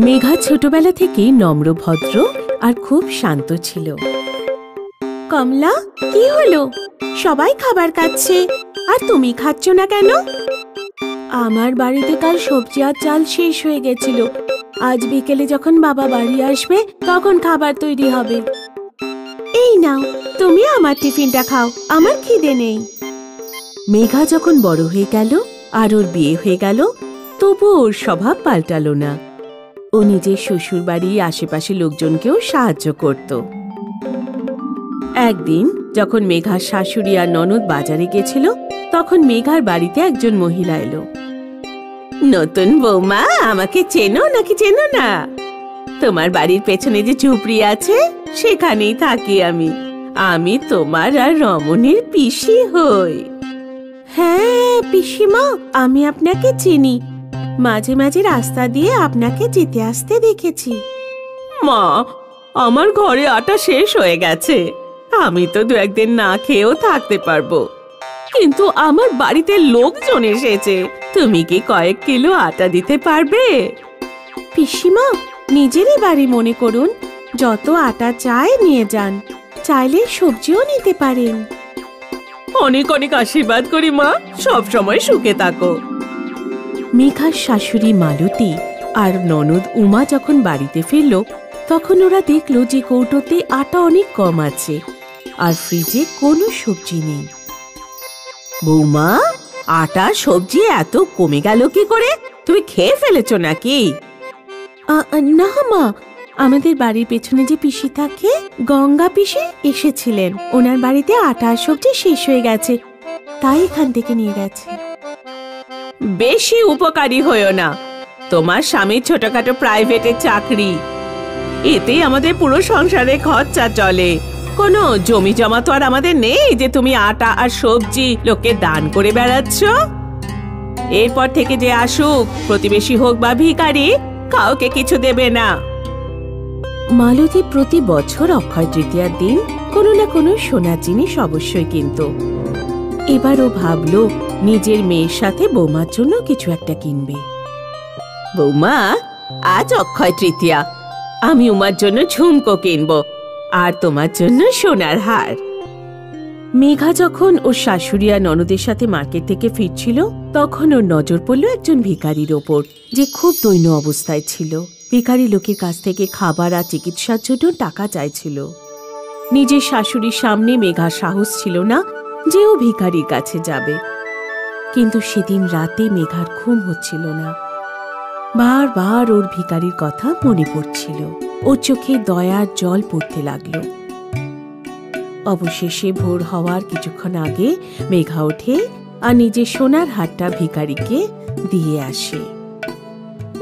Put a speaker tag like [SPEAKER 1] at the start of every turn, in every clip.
[SPEAKER 1] মেঘা ছোটবেলা থেকেই নম্র, ভদ্র আর খুব শান্ত ছিল। কমলা, কি হলো? সবাই খাবার খাচ্ছে আর তুমি খাচ্ছ না কেন? আমার বাড়িতে কাল সবজি আর চাল শেষ হয়ে গেছিল। আজ বিকেলে যখন বাবা বাড়ি আসবে তখন খাবার তৈরি হবে। এই নাও, তুমি আমার টিফিনটা খাও, আমার খিদে নেই। মেঘা যখন বড় হয়ে গেল আর ওর বিয়ে হয়ে গেল, তবুও ওর স্বভাব পাল্টালো না। ও নিজের শ্বশুর বাড়ির আশেপাশে লোকজনকেও সাহায্য করত। একদিন যখন মেঘার শাশুড়ি আর ননদ বাজারে গেছিল, তখন মেঘার বাড়িতে একজন মহিলা এলো। নতুন বৌমা, আমাকে চেনো নাকি চেনো না? তোমার বাড়ির পেছনে যে ঝুপড়ি আছে সেখানেই থাকি আমি। আমি তোমার আর রমণীর পিসি হই। হ্যাঁ পিসিমা, আমি আপনাকে চিনি। মাঝে মাঝে রাস্তা দিয়ে আপনাকে যেতে আসতে দেখেছি। মা, আমার ঘরে আটা শেষ হয়ে গেছে। আমি তো দু একদিন না খেয়েও থাকতে পারবো, কিন্তু আমার বাড়িতে লোকজন এসেছে। তুমি কি কয়েক কিলো আটা দিতে পারবে? পিসিমা, নিজেরই বাড়ি মনে করুন, যত আটা চাই নিয়ে যান। চাইলে সবজিও নিতে পারেন। অনেক অনেক আশীর্বাদ করি মা, সব সময় সুখে থাকো। মেঘার শাশুড়ি মালতী আর ননদ উমা যখন বাড়িতে ফিরল, তখন ওরা দেখলো যে কৌটোতে আটা অনেক কম আছে আর ফ্রিজে কোনো সবজি নেই। বৌমা, আটা সবজি এত কমে গেল কি করে? তুমি খেয়ে ফেলেছো নাকি? না মা, আমাদের বাড়ির পেছনে যে পিসি থাকে, গঙ্গা পিসি, এসেছিলেন। ওনার বাড়িতে আটা আর সবজি শেষ হয়ে গেছে, তাই এখান থেকে নিয়ে গেছে। বেশি উপকারী হয়েও না। তোমার স্বামীর ছোটখাটো প্রাইভেটের চাকরি, এতেই আমাদের পুরো সংসারে খরচা চলে। কোনো জমি জমা তো আর আমাদের নেই যে তুমি আটা আর সবজি লোককে দান করে বেড়াচ্ছ। এরপর থেকে যে আসুক, প্রতিবেশী হোক বা ভিখারি, কাউকে কিছু দেবে না। মালতী প্রতি বছর অক্ষয় তৃতীয়ার দিন কোনো না কোনো সোনার জিনিস অবশ্যই কিনত। এবারও ভাবলো নিজের মেয়ের সাথে বৌমার জন্য কিছু একটা কিনবে। বৌমা, আজ অক্ষয় তৃতীয়া, আমি উমার জন্য ঝুমকো কিনবো আর তোমার জন্য সোনার হার। মেঘা যখন ওর শাশুড়ি আর ননদের সাথে মার্কেট থেকে ফিরছিল, তখন ওর নজর পড়ল একজন ভিখারির ওপর, যে খুব দৈন্য অবস্থায় ছিল। ভিখারি লোকের কাছ থেকে খাবার আর চিকিৎসার জন্য টাকা চাইছিল। নিজের শাশুড়ির সামনে মেঘার সাহস ছিল না যে ও ভিখারির কাছে যাবে। কিন্তু সেদিন রাতে মেঘার ঘুম হচ্ছিল না। বারবার ওর ভিখারির কথা মনে পড়ছিল। ওর চোখে দয়ার জল পড়তে লাগলো। অবশেষে ভোর হওয়ার কিছুক্ষণ আগে মেঘা ওঠে আর নিজের সোনার হারটা ভিখারিকে দিয়ে আসে।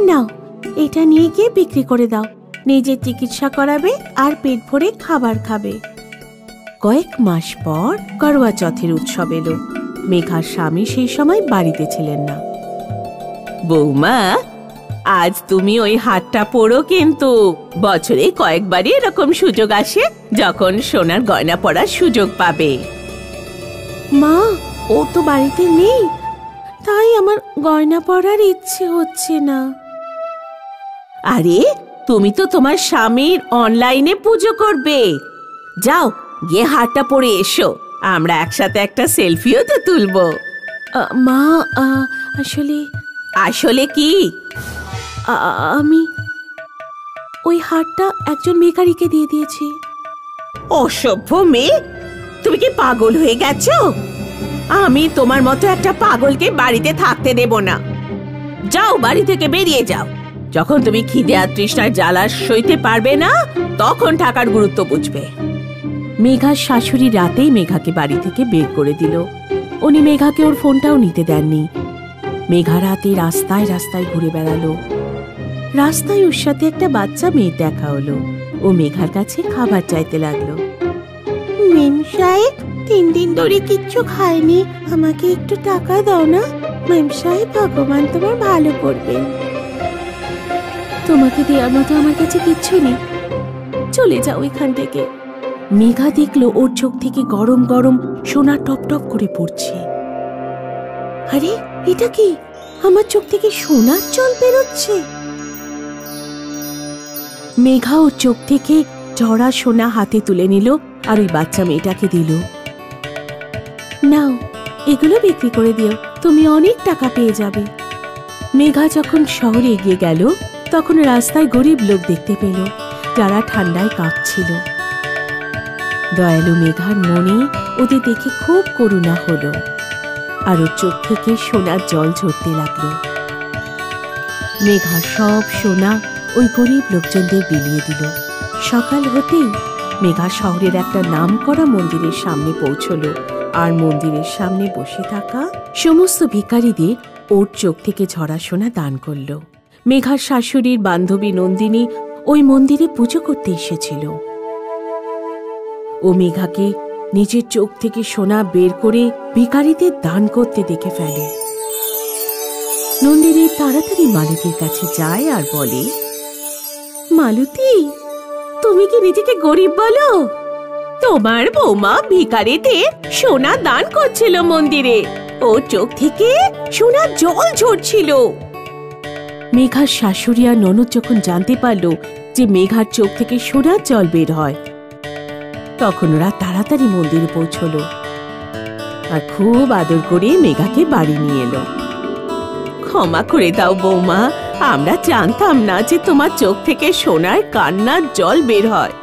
[SPEAKER 1] নাও, এটা নিয়ে গিয়ে বিক্রি করে দাও। নিজের চিকিৎসা করাবে আর পেট ভরে খাবার খাবে। কয়েক মাস পর করওয়া চৌথের উৎসব এলো। মেঘার স্বামী সেই সময় বাড়িতে ছিলেন না। বৌমা, আজ তুমি ওই হারটা পরো, কিন্তু বছরে কয়েকবারই এরকম সুযোগ আসে যখন সোনার গয়না পরার সুযোগ পাবে। মা, ও তো বাড়িতে নেই, তাই আমার গয়না পরার ইচ্ছে হচ্ছে না। আরে, তুমি তো তোমার স্বামীর অনলাইনে পুজো করবে। যাও, গিয়ে হারটা পরে এসো, আমরা একসাথে একটা সেলফিও তো তুলবো। মা, আসলে কি, আমি ওই হারটা একজন ভিখারিকে দিয়ে দিয়েছি। অসভ্য মেয়ে, তুমি কি পাগল হয়ে গেছো? আমি তোমার মতো একটা পাগলকে বাড়িতে থাকতে দেব না। যাও, বাড়ি থেকে বেরিয়ে যাও। যখন তুমি খিদে আর তৃষ্ণার জ্বালা সইতে পারবে না, তখন টাকার গুরুত্ব বুঝবে। মেঘার শাশুড়ি রাতেই মেঘাকে বাড়ি থেকে বের করে দিল। উনি মেঘাকে ওর ফোনটাও নিতে দেননি। মেঘা রাতে রাস্তায় রাস্তায় ঘুরে বেড়ালো। রাস্তায় ওর সাথে একটা বাচ্চা মেয়ে দেখা হলো। ও মেঘার কাছে খাবার চাইতে লাগলো। মেম সাহেব, 3 দিন ধরে কিচ্ছু খায়নি, আমাকে একটু টাকা দাও না। মেম সাহেব, ভগবান তোমার ভালো করবেন। তোমাকে দেওয়ার মতো আমার কাছে কিচ্ছু নেই, চলে যাও এখান থেকে। মেঘা দেখলো ওর চোখ থেকে গরম গরম সোনা টপ টপ করে পড়ছে। আরে, এটা কি? আমার চোখ থেকে সোনার জল বেরোচ্ছে। মেঘা ওর চোখ থেকে ঝরা সোনা হাতে তুলে নিল আর ওই বাচ্চা মেয়েটাকে দিল। নাও, এগুলো বিক্রি করে দিও, তুমি অনেক টাকা পেয়ে যাবে। মেঘা যখন শহরে এগিয়ে গেল তখন রাস্তায় গরিব লোক দেখতে পেল যারা ঠান্ডায় কাঁপছিল। দয়ালু মেঘার মনে ওদের দেখে খুব করুণা হলো আর ওর চোখ থেকে সোনার জল ঝরতে লাগলো। মেঘা সব সোনা ওই গরিব লোকজনদের বিলিয়ে দিল। সকাল হতেই মেঘা শহরের একটা নামকরা মন্দিরের সামনে পৌঁছল আর মন্দিরের সামনে বসে থাকা সমস্ত ভিখারীদের ওর চোখ থেকে ঝরা সোনা দান করল। মেঘার শাশুড়ির বান্ধবী নন্দিনী ওই মন্দিরে পুজো করতে এসেছিল। ও মেঘাকে নিজের চোখ থেকে সোনা বের করে ভিখারীদের দান করতে দেখে ফেলে। নন্দিনী তাড়াতাড়ি মালতীর কাছে যায় আর বলে, মালতী, তুমি কি নিজেকে গরিব বলো? তোমার বৌমা ভিখারীদের সোনা দান করছিল মন্দিরে, ওর চোখ থেকে সোনার জল ঝরছিল। মেঘার শাশুড়ি আর ননদ যখন জানতে পারল যে মেঘার চোখ থেকে সোনার জল বের হয়, তখন ওরা তাড়াতাড়ি মন্দিরে পৌঁছল আর খুব আদর করে মেঘাকে বাড়ি নিয়ে এলো। ক্ষমা করে দাও বৌমা, আমরা জানতাম না যে তোমার চোখ থেকে সোনার কান্নার জল বের হয়।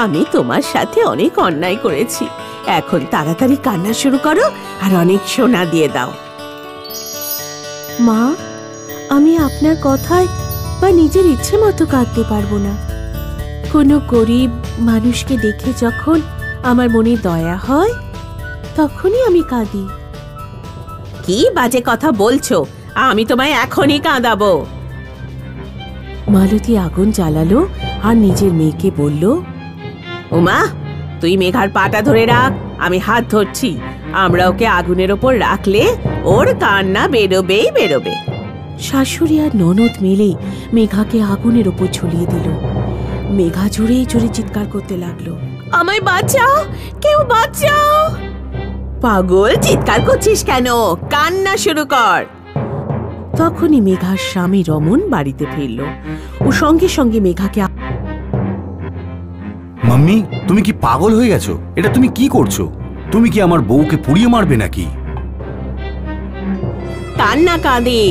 [SPEAKER 1] আমি তোমার সাথে অনেক অন্যায় করেছি, এখন তাড়াতাড়ি কান্না শুরু করো আর অনেক সোনা দিয়ে দাও। মা, আমি আপনার কথায় বা নিজের ইচ্ছে মতো কাঁদতে পারবো না। কোনো গরিব মানুষকে দেখে যখন আমার মনে দয়া হয় তখনই আমি কাঁদি। কি বাজে কথা বলছো? আমি তোমায় এখনই কাঁদাবো। মালতী আগুন জ্বালালো আর নিজের মেয়েকে বলল, ওমা, তুই মেঘার পাটা ধরে রাখ, আমি হাত ধরছি। আমরা ওকে আগুনের ওপর রাখলে ওর কান্না বেরোবেই বেরোবে। শাশুড়ি আর ননদ মিলে মেঘাকে আগুনের ওপর ঝুলিয়ে দিল। মেঘা জোরে জোরে চিৎকার করতে লাগলো, আমায় বাঁচাও, কেউ বাঁচাও। পাগল, চিৎকার করছিস কেন? কান্না শুরু কর। তখনই মেঘার স্বামী রমন বাড়িতে ফিরল। ও সঙ্গে সঙ্গে মেঘাকে,
[SPEAKER 2] মাম্মি, তুমি কি পাগল হয়ে গেছো? এটা তুমি কি করছো? তুমি কি আমার বউকে পুড়িয়ে মারবে নাকি?
[SPEAKER 1] কান্না কাঁদে,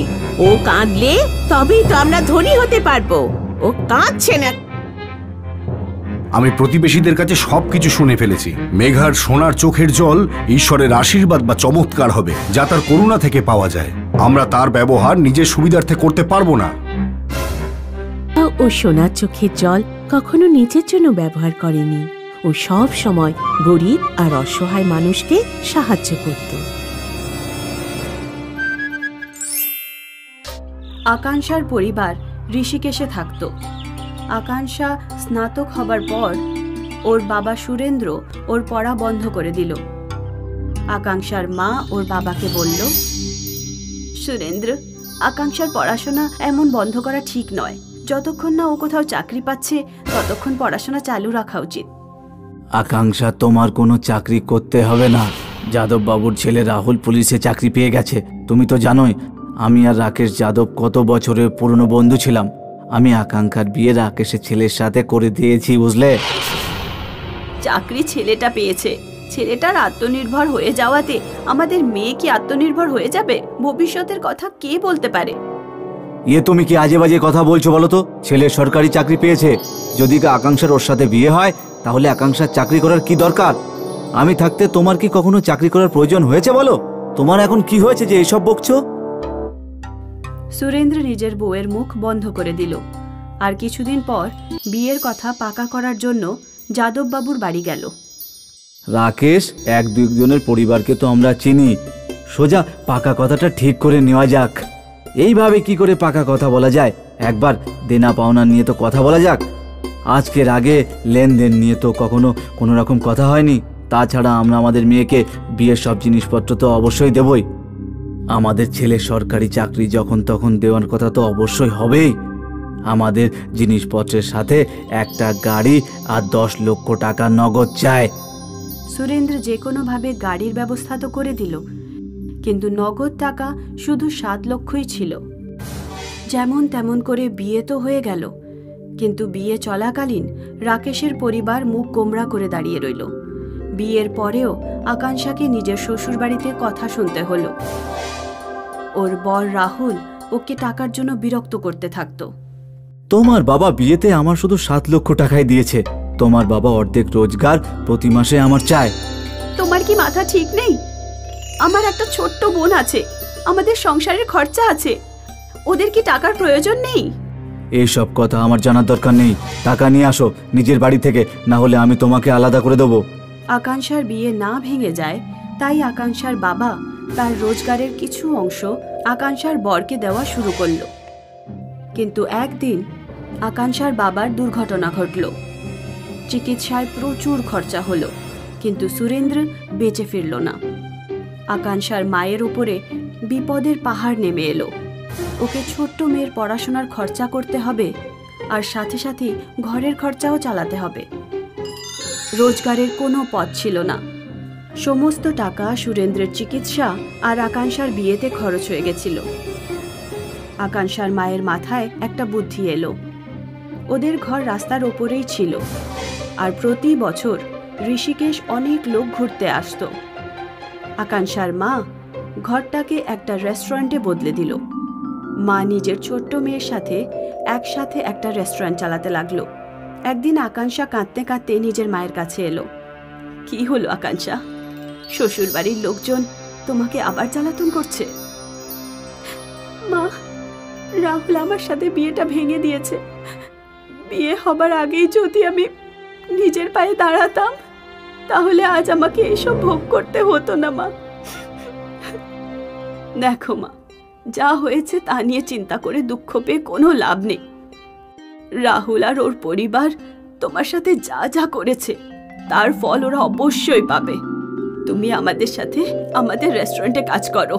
[SPEAKER 1] ও কাঁদলে তবেই তো আমরা ধনী হতে পারবো। ও কাঁদছে না।
[SPEAKER 2] আমি প্রতিবেশীদের কাছে সবকিছু শুনে ফেলেছি। মেঘার সোনার চোখের জল ঈশ্বরের আশীর্বাদ বা চমৎকার হবে, যা তার করুণা থেকে পাওয়া যায়। আমরা তার ব্যবহার নিজের সুবিধার্থে করতে পারবো না।
[SPEAKER 1] ও সোনার চোখের জল কখনো নিজের জন্য ব্যবহার করেনি। ও সব সময় গরিব আর অসহায় মানুষকে সাহায্য করত।
[SPEAKER 3] আকাঙ্ক্ষার পরিবার ঋষিকেশে থাকত। আকাঙ্ক্ষা স্নাতক হবার পর ওর বাবা সুরেন্দ্র ওর পড়া বন্ধ করে দিল। আকাঙ্ক্ষার মা ওর বাবাকে বলল, সুরেন্দ্র, আকাঙ্ক্ষার পড়াশোনা এমন বন্ধ করা ঠিক নয়। যতক্ষণ না ও কোথাও চাকরি পাচ্ছে ততক্ষণ পড়াশোনা চালু রাখা উচিত।
[SPEAKER 4] আকাঙ্ক্ষা, তোমার কোনো চাকরি করতে হবে না। যাদব বাবুর ছেলে রাহুল পুলিশে চাকরি পেয়ে গেছে। তুমি তো জানোই আমি আর রাকেশ যাদব কত বছরের পুরনো বন্ধু ছিলাম। আমি আকাঙ্ক্ষার বিয়ে রাকেশের ছেলের সাথে করে দিয়েছি, বুঝলে?
[SPEAKER 3] চাকরি ছেলেটা পেয়েছে, ছেলেটার আত্মনির্ভর হয়ে যাওয়াতে আমাদের মেয়ে কি আত্মনির্ভর হয়ে যাবে? ভবিষ্যতের কথা কে বলতে পারে?
[SPEAKER 4] তুমি কি আজে বাজে কথা বলছো বলো তো? ছেলে সরকারি চাকরি পেয়েছে, যদি আকাঙ্ক্ষার ওর সাথে বিয়ে হয় তাহলে আকাঙ্ক্ষার চাকরি করার কি দরকার? আমি থাকতে তোমার কি কখনো চাকরি করার প্রয়োজন হয়েছে বলো? তোমার এখন কি হয়েছে যে এসব বকছো?
[SPEAKER 3] সুরেন্দ্র নিজের বউয়ের মুখ বন্ধ করে দিল। আর কিছুদিন পর বিয়ের কথা পাকা করার জন্য যাদব বাবুর বাড়ি গেল।
[SPEAKER 4] রাকেশ, এক দুজনের পরিবারকে তো আমরা চিনি, সোজা পাকা কথাটা ঠিক করে নেওয়া যাক। এইভাবে কি করে পাকা কথা বলা যায়? একবার দেনা পাওনা নিয়ে তো কথা বলা যাক। আজকের আগে লেনদেন নিয়ে তো কখনো কোনো রকম কথা হয়নি। তাছাড়া আমরা আমাদের মেয়েকে বিয়ের সব জিনিসপত্র তো অবশ্যই দেবই। আমাদের ছেলে সরকারি চাকরি যখন তখন দেওয়ার কথা তো অবশ্যই হবেই। আমাদের জিনিসপত্রের সাথে একটা গাড়ি আর 10 লক্ষ টাকা নগদ চাই।
[SPEAKER 3] সুরেন্দ্র যে কোনোভাবে গাড়ির ব্যবস্থা তো করে দিল, কিন্তু নগদ টাকা শুধু 7 লক্ষই ছিল। যেমন তেমন করে বিয়ে তো হয়ে গেল, কিন্তু বিয়ে চলাকালীন রাকেশের পরিবার মুখ গোমড়া করে দাঁড়িয়ে রইল। বিয়ের পরেও আকাঙ্ক্ষাকে নিজের শ্বশুরবাড়িতে কথা শুনতে হলো। ওর বর রাহুল ওকে টাকার জন্য বিরক্ত করতে থাকতো।
[SPEAKER 4] তোমার বাবা বিয়েতে আমার শুধু 7 লক্ষ টাকাই দিয়েছে। তোমার বাবা অর্ধেক রোজগার প্রতি মাসে আমার চায়।
[SPEAKER 3] তোমার কি মাথা ঠিক নেই? আমার একটা ছোট্ট বোন আছে, আমাদের সংসারের খরচা আছে, ওদের কি টাকার প্রয়োজন নেই?
[SPEAKER 4] এইসব কথা আমার জানার দরকার নেই। টাকা নিয়ে আসো নিজের বাড়ি থেকে, না হলে আমি তোমাকে আলাদা করে দেবো।
[SPEAKER 3] আকাঙ্ক্ষার বিয়ে না ভেঙে যায়, তাই আকাঙ্ক্ষার বাবা তার রোজগারের কিছু অংশ আকাঙ্ক্ষার বরকে দেওয়া শুরু করল। কিন্তু একদিন আকাঙ্ক্ষার বাবার দুর্ঘটনা ঘটল। চিকিৎসায় প্রচুর খরচা হলো, কিন্তু সুরেন্দ্র বেঁচে ফিরল না। আকাঙ্ক্ষার মায়ের উপরে বিপদের পাহাড় নেমে এলো। ওকে ছোট্ট মেয়ের পড়াশোনার খরচা করতে হবে, আর সাথে সাথে ঘরের খরচাও চালাতে হবে। রোজগারের কোনো পথ ছিল না। সমস্ত টাকা সুরেন্দ্রের চিকিৎসা আর আকাঙ্ক্ষার বিয়েতে খরচ হয়ে গেছিল। আকাঙ্ক্ষার মায়ের মাথায় একটা বুদ্ধি এলো। ওদের ঘর রাস্তার ওপরেই ছিল, আর প্রতি বছর ঋষিকেশ অনেক লোক ঘুরতে আসতো। আকাঙ্ক্ষার মা ঘরটাকে একটা রেস্টুরেন্টে বদলে দিল। মা নিজের ছোট্ট মেয়ের সাথে একসাথে একটা রেস্টুরেন্ট চালাতে লাগলো। একদিন আকাঙ্ক্ষা কাঁদতে কাঁদতে নিজের মায়ের কাছে এলো। কি হলো আকাঙ্ক্ষা? শ্বশুর বাড়ির লোকজন তোমাকে আবার জ্বালাতন করছে? মা, রাহুল আমার সাথে বিয়েটা ভেঙে দিয়েছে। বিয়ে হবার আগেই যদি আমি নিজের পায়ে দাঁড়াতাম, তাহলে আজ আমাকে এসব ভোগ করতে হতো না। মা, দেখো মা, যা হয়েছে তা নিয়ে চিন্তা করে দুঃখ পেয়ে কোনো লাভ নেই। রাহুল আর ওর পরিবার তোমার সাথে যা যা করেছে তার ফল ওরা অবশ্যই পাবে। তুমি আমাদের সাথে আমাদের রেস্টুরেন্টে কাজ করো।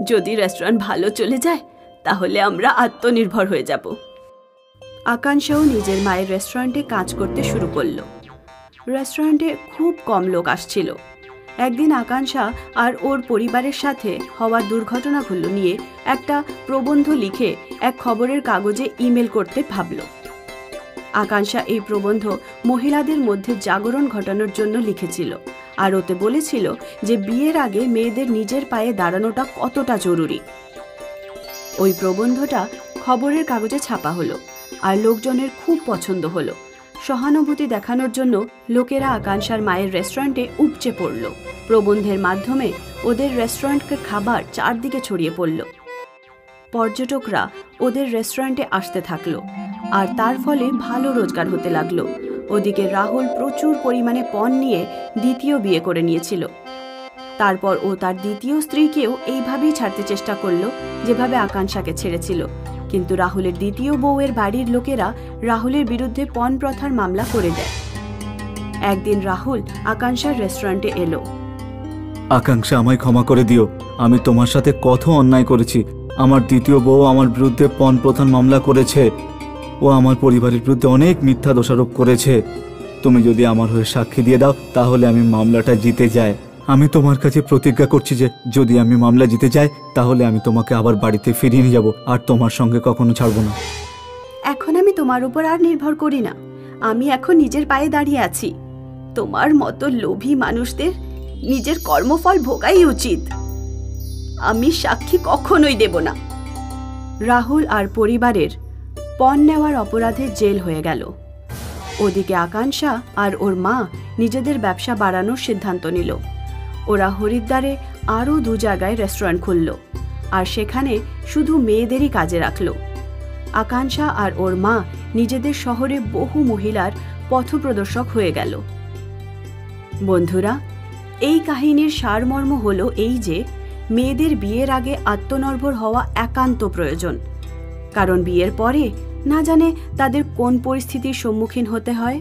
[SPEAKER 3] যদি রেস্টুরেন্ট ভালো চলে যায়, তাহলে আমরা আত্মনির্ভর হয়ে যাব। আকাঙ্ক্ষাও নিজের মায়ের রেস্টুরেন্টে কাজ করতে শুরু করলো। রেস্টুরেন্টে খুব কম লোক আসছিল। একদিন আকাঙ্ক্ষা আর ওর পরিবারের সাথে হওয়া দুর্ঘটনাগুলো নিয়ে একটা প্রবন্ধ লিখে এক খবরের কাগজে ইমেল করতে ভাবল। আকাঙ্ক্ষা এই প্রবন্ধ মহিলাদের মধ্যে জাগরণ ঘটানোর জন্য লিখেছিল, আর ওতে বলেছিল যে বিয়ের আগে মেয়েদের নিজের পায়ে দাঁড়ানোটা কতটা জরুরি। ওই প্রবন্ধটা খবরের কাগজে ছাপা হলো, আর লোকজনের খুব পছন্দ হলো। সহানুভূতি দেখানোর জন্য লোকেরা আকাঙ্ক্ষার মায়ের রেস্টুরেন্টে উপচে পড়ল। প্রবন্ধের মাধ্যমে ওদের রেস্টুরেন্টের খাবার চারদিকে ছড়িয়ে পড়ল। পর্যটকরা ওদের রেস্টুরেন্টে আসতে থাকলো, আর তার ফলে ভালো রোজগার হতে লাগলো। ওদিকে রাহুল প্রচুর পরিমাণে পণ নিয়ে দ্বিতীয় বিয়ে করে নিয়েছিল। তারপর ও তার দ্বিতীয় স্ত্রীকেও এইভাবেই ছাড়তে চেষ্টা করলো যেভাবে আকাঙ্ক্ষাকে ছেড়েছিল। কিন্তু রাহুলের দ্বিতীয় বউয়ের বাড়ির লোকেরা রাহুলের বিরুদ্ধে পণ প্রথার মামলা করে দেয়। একদিন রাহুল আকাঙ্ক্ষার রেস্টুরেন্টে এলো।
[SPEAKER 4] আকাঙ্ক্ষা, আমায় ক্ষমা করে দিও। আমি তোমার সাথে কত অন্যায় করেছি। আমার দ্বিতীয় বউ আমার বিরুদ্ধে পণ প্রথার মামলা করেছে। ও আমার পরিবারের বিরুদ্ধে অনেক মিথ্যা দোষারোপ করেছে। তুমি যদি আমার হয়ে সাক্ষী দিয়ে দাও, তাহলে আমি মামলাটা জিতে যাই। আমি তোমার কাছে প্রতিজ্ঞা করছি যে যদি আমি মামলা জিতে যাই, তাহলে আমি তোমাকে আবার বাড়িতে ফিরিয়ে নিয়ে যাব, আর তোমার সঙ্গে কখনো ছাড়বো না।
[SPEAKER 3] এখন আমি তোমার উপর আর নির্ভর করি না। আমি এখন নিজের পায়ে দাঁড়িয়ে আছি। তোমার মতো লোভী মানুষদের নিজের কর্মফল ভোগাই উচিত। আমি সাক্ষী কখনোই দেব না। রাহুল আর পরিবারের পণ নেওয়ার অপরাধে জেল হয়ে গেল। ওদিকে আকাঙ্ক্ষা আর ওর মা নিজেদের ব্যবসা বাড়ানোর সিদ্ধান্ত নিল। ওরা হরিদ্বারে আরও 2 জায়গায় রেস্টুরেন্ট খুলল, আর সেখানে শুধু মেয়েদেরই কাজে রাখল। আকাঙ্ক্ষা আর ওর মা নিজেদের শহরে বহু মহিলার পথপ্রদর্শক হয়ে গেল। বন্ধুরা, এই কাহিনীর সারমর্ম হলো এই যে মেয়েদের বিয়ের আগে আত্মনির্ভর হওয়া একান্ত প্রয়োজন। কারণ বিয়ের পরে না জানে তাদের কোন পরিস্থিতির সম্মুখীন হতে হয়।